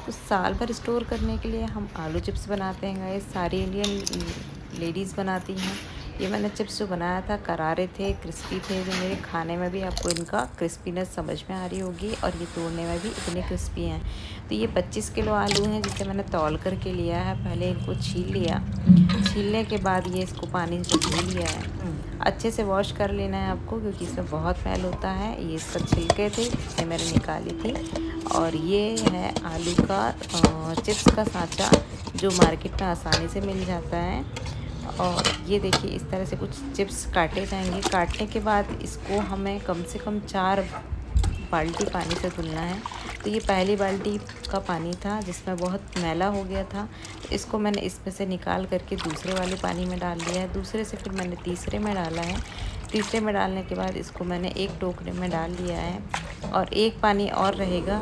तो साल भर स्टोर करने के लिए हम आलू चिप्स बनाते हैं गाइस। सारी इंडियन लेडीज़ बनाती हैं। ये मैंने चिप्स जो बनाया था करारे थे, क्रिस्पी थे, जो मेरे खाने में भी आपको इनका क्रिस्पीनेस समझ में आ रही होगी और ये तोड़ने में भी इतने क्रिस्पी हैं। तो ये 25 किलो आलू हैं जिसे मैंने तौल करके लिया है। पहले इनको छील लिया, छीलने के बाद ये इसको पानी से धो लिया है। अच्छे से वॉश कर लेना है आपको, क्योंकि इसमें बहुत मैल होता है। ये इसका छिलके थे जिससे मैंने निकाली थी। और ये है आलू का चिप्स का सांचा, जो मार्केट में आसानी से मिल जाता है। और ये देखिए इस तरह से कुछ चिप्स काटे जाएंगे। काटने के बाद इसको हमें कम से कम 4 बाल्टी पानी से धुलना है। तो ये पहली बाल्टी का पानी था जिसमें बहुत मैला हो गया था, तो इसको मैंने इसमें से निकाल करके दूसरे वाले पानी में डाल दिया है। दूसरे से फिर मैंने तीसरे में डाला है। तीसरे में डालने के बाद इसको मैंने एक टोकरे में डाल दिया है और एक पानी और रहेगा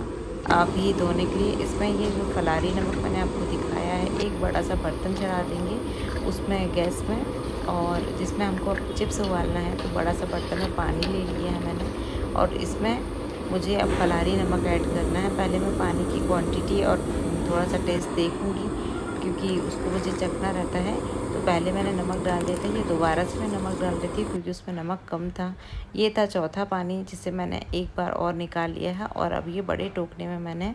अभी धोने के लिए। इसमें ये जो फलारी नमक मैंने आपको दिखाया है, एक बड़ा सा बर्तन चढ़ा देंगे उसमें गैस में, और जिसमें हमको अब चिप्स उबालना है। तो बड़ा सा बर्तन में पानी ले लिया है मैंने, और इसमें मुझे अब फलारी नमक ऐड करना है। पहले मैं पानी की क्वांटिटी और थोड़ा सा टेस्ट देखूंगी, क्योंकि उसको मुझे चखना रहता है। तो पहले मैंने नमक डाल दिया था, ये दोबारा से मैं नमक डाल रही थी क्योंकि उसमें नमक कम था। ये था चौथा पानी जिसे मैंने एक बार और निकाल लिया है। और अब ये बड़े टोकने में मैंने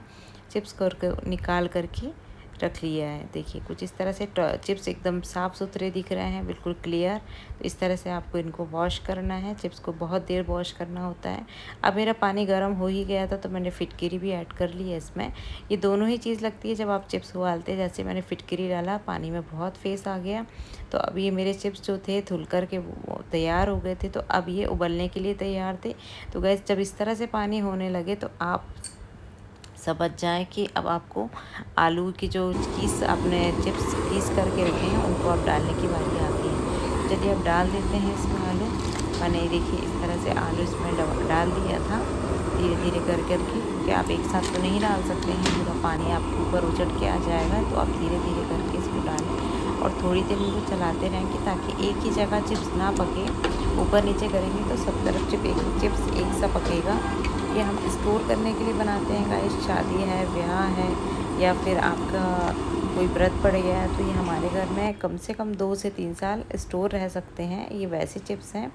चिप्स करके निकाल करके रख लिया है। देखिए कुछ इस तरह से चिप्स एकदम साफ़ सुथरे दिख रहे हैं, बिल्कुल क्लियर। तो इस तरह से आपको इनको वॉश करना है। चिप्स को बहुत देर वॉश करना होता है। अब मेरा पानी गर्म हो ही गया था तो मैंने फिटकिरी भी ऐड कर ली है इसमें। ये दोनों ही चीज़ लगती है जब आप चिप्स उबालते हैं। जैसे मैंने फिटकिरी डाला, पानी में बहुत फेस आ गया। तो अब ये मेरे चिप्स जो थे धुल कर के वो तैयार हो गए थे, तो अब ये उबलने के लिए तैयार थे। तो गैस जब इस तरह से पानी होने लगे तो आप समझ जाए कि अब आपको आलू की जो पीस आपने चिप्स पीस करके रखे हैं उनको अब डालने की बारी आती है। चलिए अब डाल देते हैं इसमें आलू। मैंने देखिए इस तरह से आलू इसमें डाल दिया था धीरे धीरे कर करके, क्योंकि आप एक साथ तो नहीं डाल सकते हैं, पूरा पानी आपके ऊपर उचट के आ जाएगा। तो आप धीरे धीरे करके इसको डालें और थोड़ी देर इनको चलाते रहेंगे ताकि एक ही जगह चिप्स ना पके। ऊपर नीचे करेंगे तो सब तरफ चिप्स एक सा पकेगा। ये हम स्टोर करने के लिए बनाते हैं गाइस। शादी है, ब्याह है, या फिर आपका कोई व्रत पड़ गया है, तो ये हमारे घर में कम से कम 2 से 3 साल स्टोर रह सकते हैं। ये वैसे चिप्स हैं।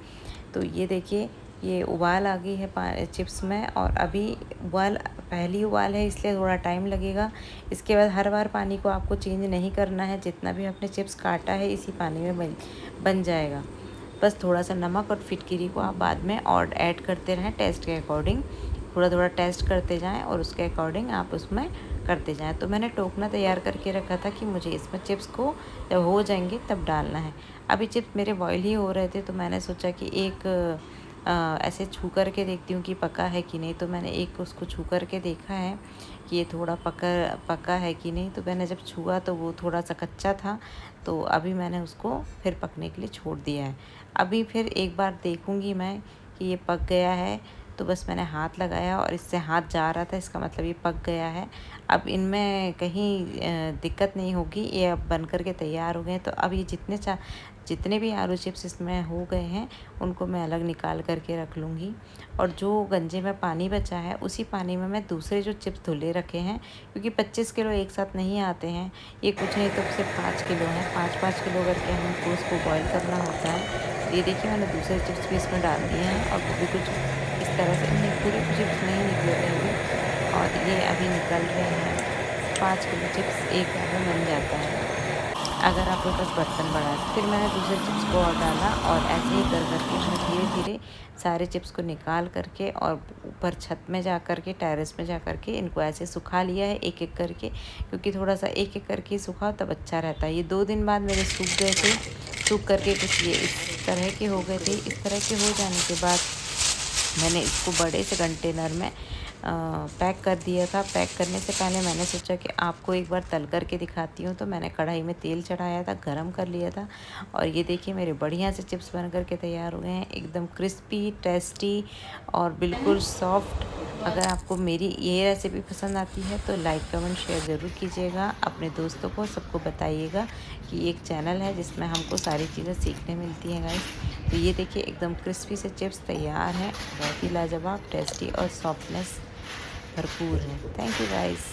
तो ये देखिए ये उबाल आ गई है चिप्स में, और अभी पहली उबाल है इसलिए थोड़ा टाइम लगेगा। इसके बाद हर बार पानी को आपको चेंज नहीं करना है। जितना भी आपने चिप्स काटा है इसी पानी में बन जाएगा। बस थोड़ा सा नमक और फिटकिरी को आप बाद में और ऐड करते रहें टेस्ट के अकॉर्डिंग। थोड़ा थोड़ा टेस्ट करते जाएं और उसके अकॉर्डिंग आप उसमें करते जाएं। तो मैंने टोकना तैयार करके रखा था कि मुझे इसमें चिप्स को जब हो जाएंगे तब डालना है। अभी चिप्स मेरे बॉयल ही हो रहे थे, तो मैंने सोचा कि एक ऐसे छू कर के देखती हूँ कि पका है कि नहीं। तो मैंने एक उसको छू कर के देखा है कि ये थोड़ा पका है कि नहीं। तो मैंने जब छुआ तो वो थोड़ा सा कच्चा था। तो अभी मैंने उसको फिर पकने के लिए छोड़ दिया है। अभी फिर एक बार देखूँगी मैं कि ये पक गया है। तो बस मैंने हाथ लगाया और इससे हाथ जा रहा था, इसका मतलब ये पक गया है। अब इनमें कहीं दिक्कत नहीं होगी, ये अब बन कर के तैयार हो गए। तो अब ये जितने भी आलू चिप्स इसमें हो गए हैं उनको मैं अलग निकाल करके रख लूँगी। और जो गंजे में पानी बचा है उसी पानी में मैं दूसरे जो चिप्स धुले रखे हैं, क्योंकि 25 किलो एक साथ नहीं आते हैं, ये कुछ नहीं तो सिर्फ 5 किलो हैं। 5-5 किलो करके हमको उसको बॉईल करना होता है। ये देखिए मैंने दूसरे चिप्स भी इसमें डाल दिए हैं और वो भी कुछ इस तरह से इनमें पूरे चिप्स नहीं निकले थे अभी, और ये अभी निकल रहे हैं। 5 किलो चिप्स एक बार में बन जाता है अगर आपके पास बर्तन बड़ा है। फिर मैंने दूसरे चिप्स को और डाला और ऐसे ही कर करके मैं धीरे धीरे सारे चिप्स को निकाल करके और ऊपर छत में जा कर के, टेरेस में जा कर के इनको ऐसे सुखा लिया है एक एक करके, क्योंकि थोड़ा सा एक एक करके सुखाओ तब अच्छा रहता है। ये 2 दिन बाद मेरे सूख गए थे। सूख करके कुछ ये इस तरह के हो गए थे। इस तरह के हो जाने के बाद मैंने इसको बड़े से कंटेनर में पैक कर दिया था। पैक करने से पहले मैंने सोचा कि आपको एक बार तल करके दिखाती हूँ। तो मैंने कढ़ाई में तेल चढ़ाया था, गरम कर लिया था, और ये देखिए मेरे बढ़िया से चिप्स बन करके तैयार हो गए हैं, एकदम क्रिस्पी, टेस्टी और बिल्कुल सॉफ्ट। अगर आपको मेरी ये रेसिपी पसंद आती है तो लाइक कमेंट शेयर ज़रूर कीजिएगा, अपने दोस्तों को सबको बताइएगा कि एक चैनल है जिसमें हमको सारी चीज़ें सीखने मिलती हैं गाइस। तो ये देखिए एकदम क्रिस्पी से चिप्स तैयार हैं, बहुत ही लाजवाब, टेस्टी और सॉफ्टनेस भरपूर है। Thank you guys.